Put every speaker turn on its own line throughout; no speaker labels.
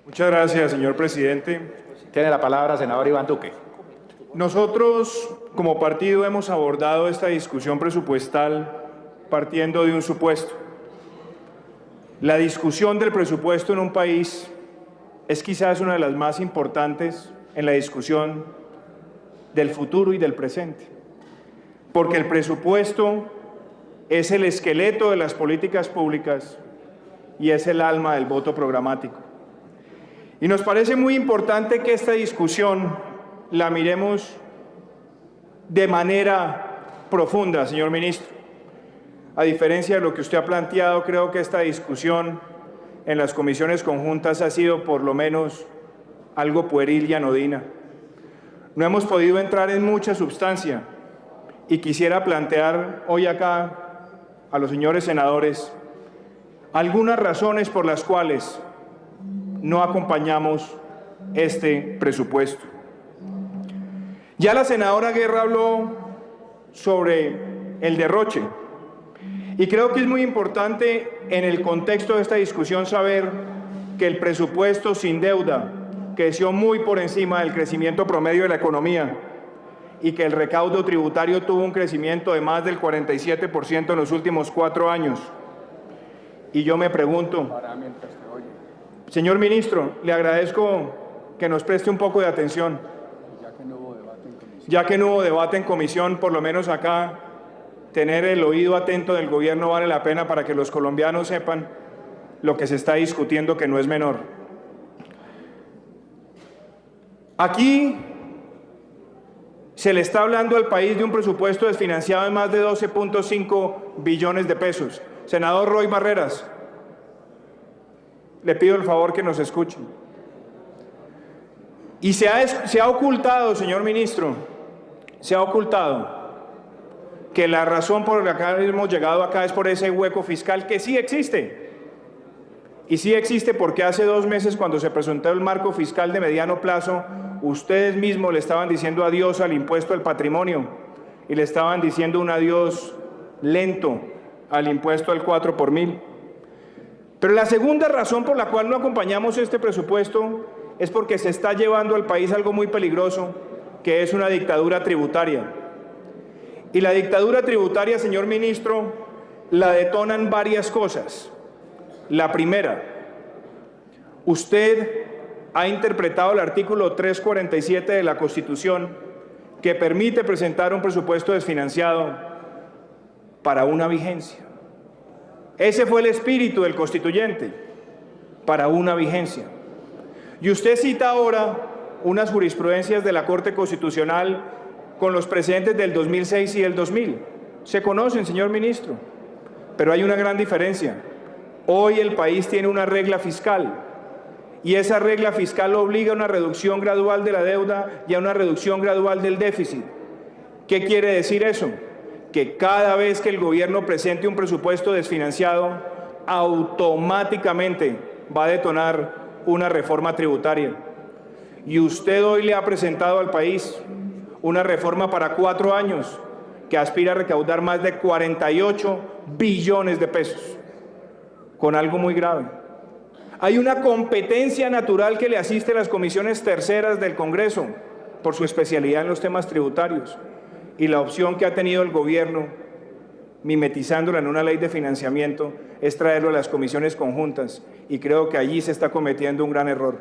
Muchas gracias, señor presidente.
Tiene la palabra, senador Iván Duque.
Nosotros, como partido, hemos abordado esta discusión presupuestal partiendo de un supuesto. La discusión del presupuesto en un país es quizás una de las más importantes en la discusión del futuro y del presente, porque el presupuesto es el esqueleto de las políticas públicas y es el alma del voto programático. Y nos parece muy importante que esta discusión la miremos de manera profunda, señor ministro. A diferencia de lo que usted ha planteado, creo que esta discusión en las comisiones conjuntas ha sido por lo menos algo pueril y anodina. No hemos podido entrar en mucha sustancia y quisiera plantear hoy acá a los señores senadores algunas razones por las cuales no acompañamos este presupuesto. Ya la senadora Guerra habló sobre el derroche y creo que es muy importante en el contexto de esta discusión saber que el presupuesto sin deuda creció muy por encima del crecimiento promedio de la economía y que el recaudo tributario tuvo un crecimiento de más del 47% en los últimos 4 años. Y yo me pregunto, señor ministro, le agradezco que nos preste un poco de atención. Ya que no hubo debate en comisión, por lo menos acá, tener el oído atento del gobierno vale la pena para que los colombianos sepan lo que se está discutiendo, que no es menor. Aquí se le está hablando al país de un presupuesto desfinanciado de más de 12.5 billones de pesos. Senador Roy Barreras, le pido el favor que nos escuchen. Y se ha ocultado, señor ministro, se ha ocultado que la razón por la que hemos llegado acá es por ese hueco fiscal que sí existe. Y sí existe porque hace 2 meses, cuando se presentó el marco fiscal de mediano plazo, ustedes mismos le estaban diciendo adiós al impuesto al patrimonio y le estaban diciendo un adiós lento al impuesto al 4 por mil. Pero la segunda razón por la cual no acompañamos este presupuesto es porque se está llevando al país algo muy peligroso, que es una dictadura tributaria. Y la dictadura tributaria, señor ministro, la detonan varias cosas. La primera, usted ha interpretado el artículo 347 de la Constitución, que permite presentar un presupuesto desfinanciado para una vigencia. Ese fue el espíritu del constituyente, para una vigencia. Y usted cita ahora unas jurisprudencias de la Corte Constitucional con los precedentes del 2006 y del 2000. Se conocen, señor ministro, pero hay una gran diferencia. Hoy el país tiene una regla fiscal y esa regla fiscal obliga a una reducción gradual de la deuda y a una reducción gradual del déficit. ¿Qué quiere decir eso? Que cada vez que el gobierno presente un presupuesto desfinanciado, automáticamente va a detonar una reforma tributaria. Y usted hoy le ha presentado al país una reforma para 4 años que aspira a recaudar más de 48 billones de pesos, con algo muy grave. Hay una competencia natural que le asiste a las comisiones terceras del Congreso por su especialidad en los temas tributarios. Y la opción que ha tenido el gobierno, mimetizándola en una ley de financiamiento, es traerlo a las comisiones conjuntas. Y creo que allí se está cometiendo un gran error.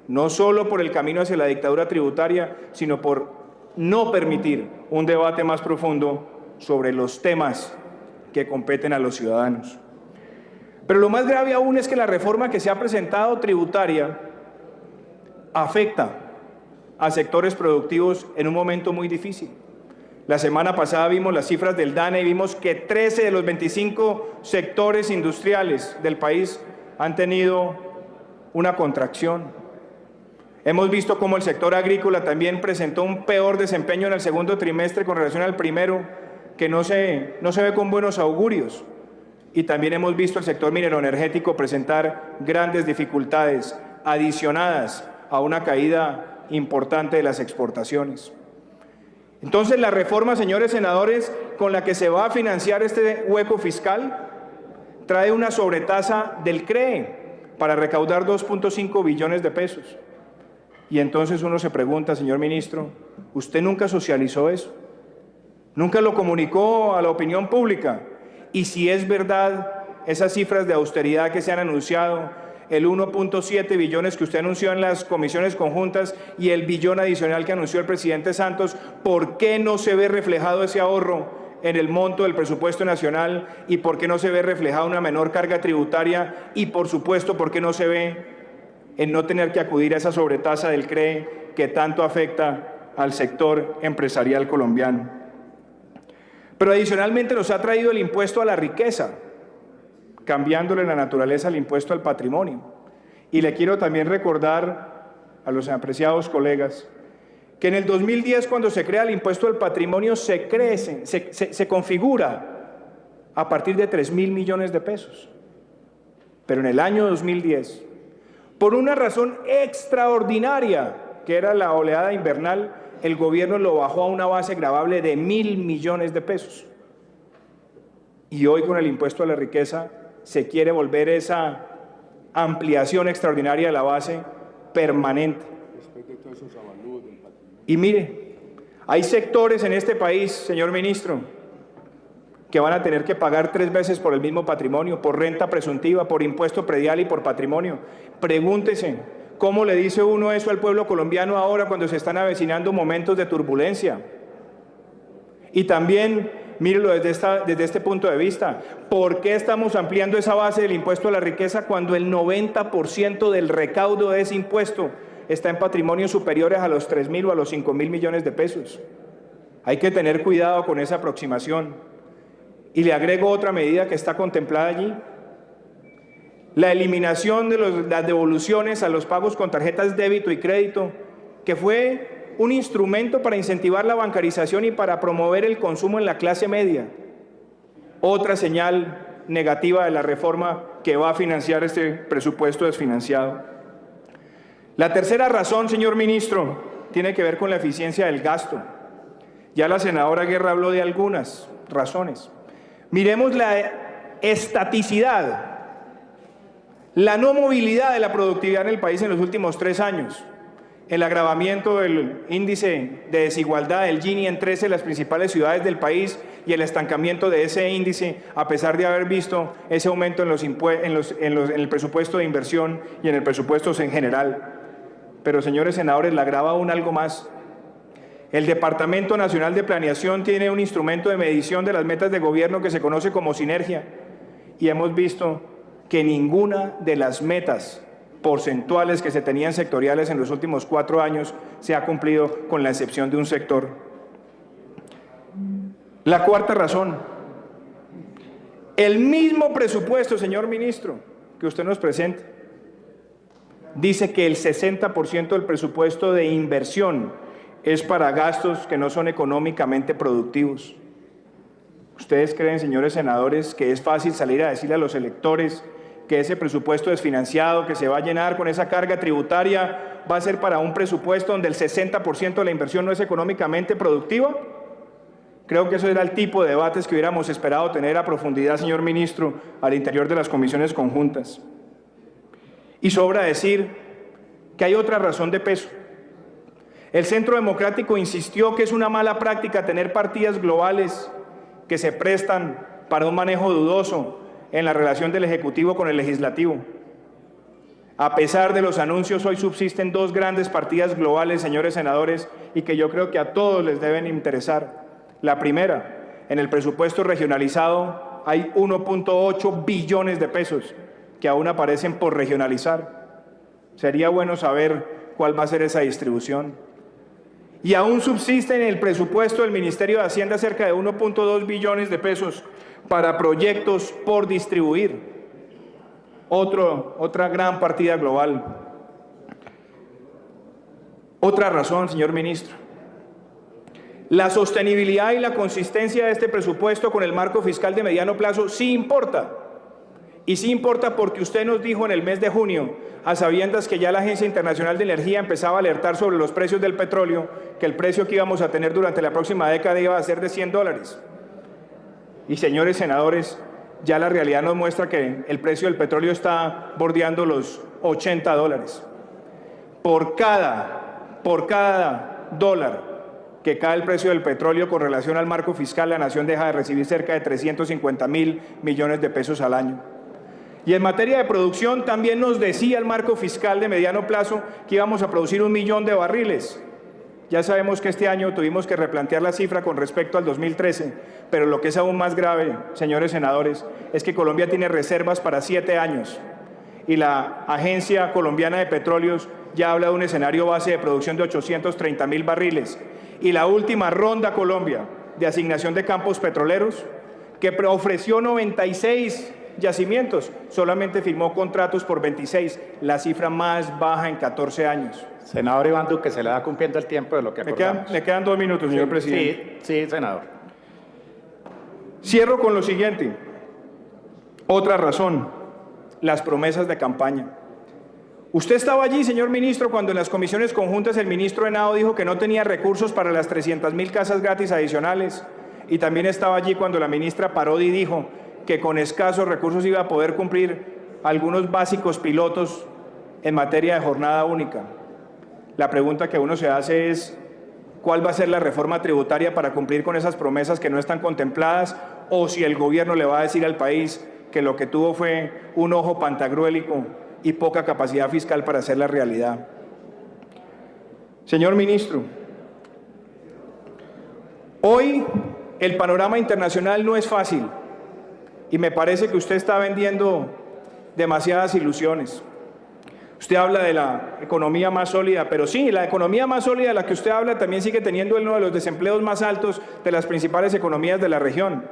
No solo por el camino hacia la dictadura tributaria, sino por no permitir un debate más profundo sobre los temas que competen a los ciudadanos. Pero lo más grave aún es que la reforma que se ha presentado tributaria afecta a sectores productivos en un momento muy difícil. La semana pasada vimos las cifras del DANE y vimos que 13 de los 25 sectores industriales del país han tenido una contracción. Hemos visto cómo el sector agrícola también presentó un peor desempeño en el segundo trimestre con relación al primero, que no se ve con buenos augurios. Y también hemos visto el sector minero-energético presentar grandes dificultades adicionadas a una caída importante de las exportaciones. Entonces, la reforma, señores senadores, con la que se va a financiar este hueco fiscal, trae una sobretasa del CREE, para recaudar 2.5 billones de pesos. Y entonces uno se pregunta, señor ministro, ¿usted nunca socializó eso? ¿Nunca lo comunicó a la opinión pública? Y si es verdad esas cifras de austeridad que se han anunciado, el 1.7 billones que usted anunció en las comisiones conjuntas y el billón adicional que anunció el presidente Santos, ¿por qué no se ve reflejado ese ahorro en el monto del presupuesto nacional? ¿Y por qué no se ve reflejada una menor carga tributaria? Y por supuesto, ¿por qué no se ve en no tener que acudir a esa sobretasa del CRE que tanto afecta al sector empresarial colombiano? Pero adicionalmente nos ha traído el impuesto a la riqueza, cambiándole la naturaleza al impuesto al patrimonio. Y le quiero también recordar a los apreciados colegas que en el 2010, cuando se crea el impuesto al patrimonio, se configura a partir de 3.000 millones de pesos. Pero en el año 2010, por una razón extraordinaria, que era la oleada invernal, el gobierno lo bajó a una base gravable de 1.000 millones de pesos. Y hoy, con el impuesto a la riqueza, se quiere volver esa ampliación extraordinaria de la base permanente. Y mire, hay sectores en este país, señor ministro, que van a tener que pagar 3 veces por el mismo patrimonio, por renta presuntiva, por impuesto predial y por patrimonio. Pregúntese, ¿cómo le dice uno eso al pueblo colombiano ahora cuando se están avecinando momentos de turbulencia? Y también, mírelo desde este punto de vista, ¿por qué estamos ampliando esa base del impuesto a la riqueza cuando el 90% del recaudo de ese impuesto está en patrimonios superiores a los 3.000 o a los 5.000 millones de pesos? Hay que tener cuidado con esa aproximación. Y le agrego otra medida que está contemplada allí: la eliminación de las devoluciones a los pagos con tarjetas débito y crédito, que fue un instrumento para incentivar la bancarización y para promover el consumo en la clase media. Otra señal negativa de la reforma que va a financiar este presupuesto desfinanciado. La tercera razón, señor ministro, tiene que ver con la eficiencia del gasto. Ya la senadora Guerra habló de algunas razones. Miremos la estaticidad, la no movilidad de la productividad en el país en los últimos 3 años. El agravamiento del índice de desigualdad del Gini en 13 de las principales ciudades del país y el estancamiento de ese índice, a pesar de haber visto ese aumento en el presupuesto de inversión y en el presupuesto en general. Pero, señores senadores, le agrava aún algo más. El Departamento Nacional de Planeación tiene un instrumento de medición de las metas de gobierno que se conoce como sinergia, y hemos visto que ninguna de las metas porcentuales que se tenían sectoriales en los últimos 4 años se ha cumplido, con la excepción de un sector. La cuarta razón: el mismo presupuesto, señor ministro, que usted nos presenta, dice que el 60% del presupuesto de inversión es para gastos que no son económicamente productivos. ¿Ustedes creen, señores senadores, que es fácil salir a decirle a los electores que ese presupuesto desfinanciado, que se va a llenar con esa carga tributaria, va a ser para un presupuesto donde el 60% de la inversión no es económicamente productiva? Creo que eso era el tipo de debates que hubiéramos esperado tener a profundidad, señor ministro, al interior de las comisiones conjuntas. Y sobra decir que hay otra razón de peso. El Centro Democrático insistió que es una mala práctica tener partidas globales que se prestan para un manejo dudoso en la relación del Ejecutivo con el Legislativo. A pesar de los anuncios, hoy subsisten 2 grandes partidas globales, señores senadores, y que yo creo que a todos les deben interesar. La primera, en el presupuesto regionalizado hay 1.8 billones de pesos que aún aparecen por regionalizar. Sería bueno saber cuál va a ser esa distribución. Y aún subsiste en el presupuesto del Ministerio de Hacienda cerca de 1.2 billones de pesos para proyectos por distribuir. Otra gran partida global. Otra razón, señor ministro: la sostenibilidad y la consistencia de este presupuesto con el marco fiscal de mediano plazo sí importa. Y sí importa porque usted nos dijo en el mes de junio, a sabiendas que ya la Agencia Internacional de Energía empezaba a alertar sobre los precios del petróleo, que el precio que íbamos a tener durante la próxima década iba a ser de $100. Y, señores senadores, ya la realidad nos muestra que el precio del petróleo está bordeando los $80. Por cada dólar que cae el precio del petróleo con relación al marco fiscal, la nación deja de recibir cerca de 350.000 millones de pesos al año. Y en materia de producción también nos decía el marco fiscal de mediano plazo que íbamos a producir 1 millón de barriles. Ya sabemos que este año tuvimos que replantear la cifra con respecto al 2013, pero lo que es aún más grave, señores senadores, es que Colombia tiene reservas para 7 años y la Agencia Colombiana de Petróleos ya habla de un escenario base de producción de 830.000 barriles. Y la última ronda Colombia de asignación de campos petroleros, que ofreció 96 yacimientos, solamente firmó contratos por 26, la cifra más baja en 14 años.
Senador Iván Duque, se le va cumpliendo el tiempo de lo que acordamos.
Me quedan 2 minutos, señor presidente.
Sí, senador.
Cierro con lo siguiente. Otra razón, las promesas de campaña. Usted estaba allí, señor ministro, cuando en las comisiones conjuntas el ministro Henao dijo que no tenía recursos para las 300.000 casas gratis adicionales. Y también estaba allí cuando la ministra Parodi dijo que con escasos recursos iba a poder cumplir algunos básicos pilotos en materia de jornada única. La pregunta que uno se hace es, ¿cuál va a ser la reforma tributaria para cumplir con esas promesas que no están contempladas? O si el gobierno le va a decir al país que lo que tuvo fue un ojo pantagruélico y poca capacidad fiscal para hacer la realidad. Señor ministro, hoy el panorama internacional no es fácil y me parece que usted está vendiendo demasiadas ilusiones. Usted habla de la economía más sólida, pero sí, la economía más sólida de la que usted habla también sigue teniendo uno de los desempleos más altos de las principales economías de la región.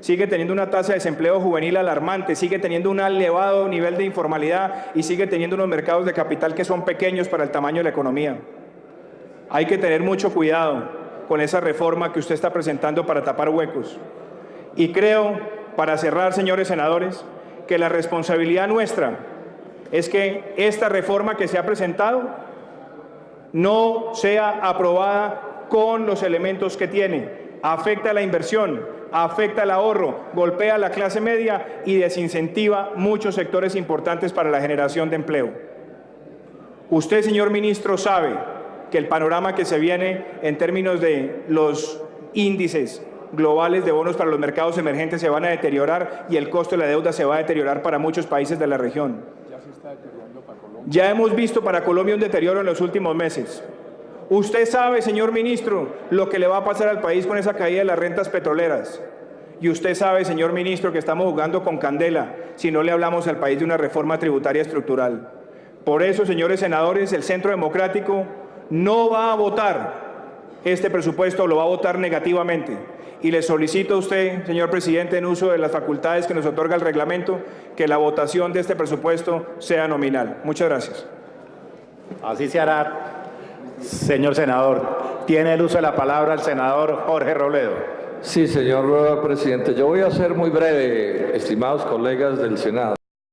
Sigue teniendo una tasa de desempleo juvenil alarmante, sigue teniendo un elevado nivel de informalidad y sigue teniendo unos mercados de capital que son pequeños para el tamaño de la economía. Hay que tener mucho cuidado con esa reforma que usted está presentando para tapar huecos. Y creo, para cerrar, señores senadores, que la responsabilidad nuestra es que esta reforma que se ha presentado no sea aprobada con los elementos que tiene. Afecta a la inversión, afecta al ahorro, golpea a la clase media y desincentiva muchos sectores importantes para la generación de empleo. Usted, señor ministro, sabe que el panorama que se viene en términos de los índices globales de bonos para los mercados emergentes se van a deteriorar y el costo de la deuda se va a deteriorar para muchos países de la región. Ya hemos visto para Colombia un deterioro en los últimos meses. Usted sabe, señor ministro, lo que le va a pasar al país con esa caída de las rentas petroleras. Y usted sabe, señor ministro, que estamos jugando con candela si no le hablamos al país de una reforma tributaria estructural. Por eso, señores senadores, el Centro Democrático no va a votar este presupuesto, lo va a votar negativamente. Y le solicito a usted, señor presidente, en uso de las facultades que nos otorga el reglamento, que la votación de este presupuesto sea nominal. Muchas gracias.
Así se hará. Señor senador, tiene el uso de la palabra el senador Jorge Robledo.
Sí, señor presidente. Yo voy a ser muy breve, estimados colegas del Senado.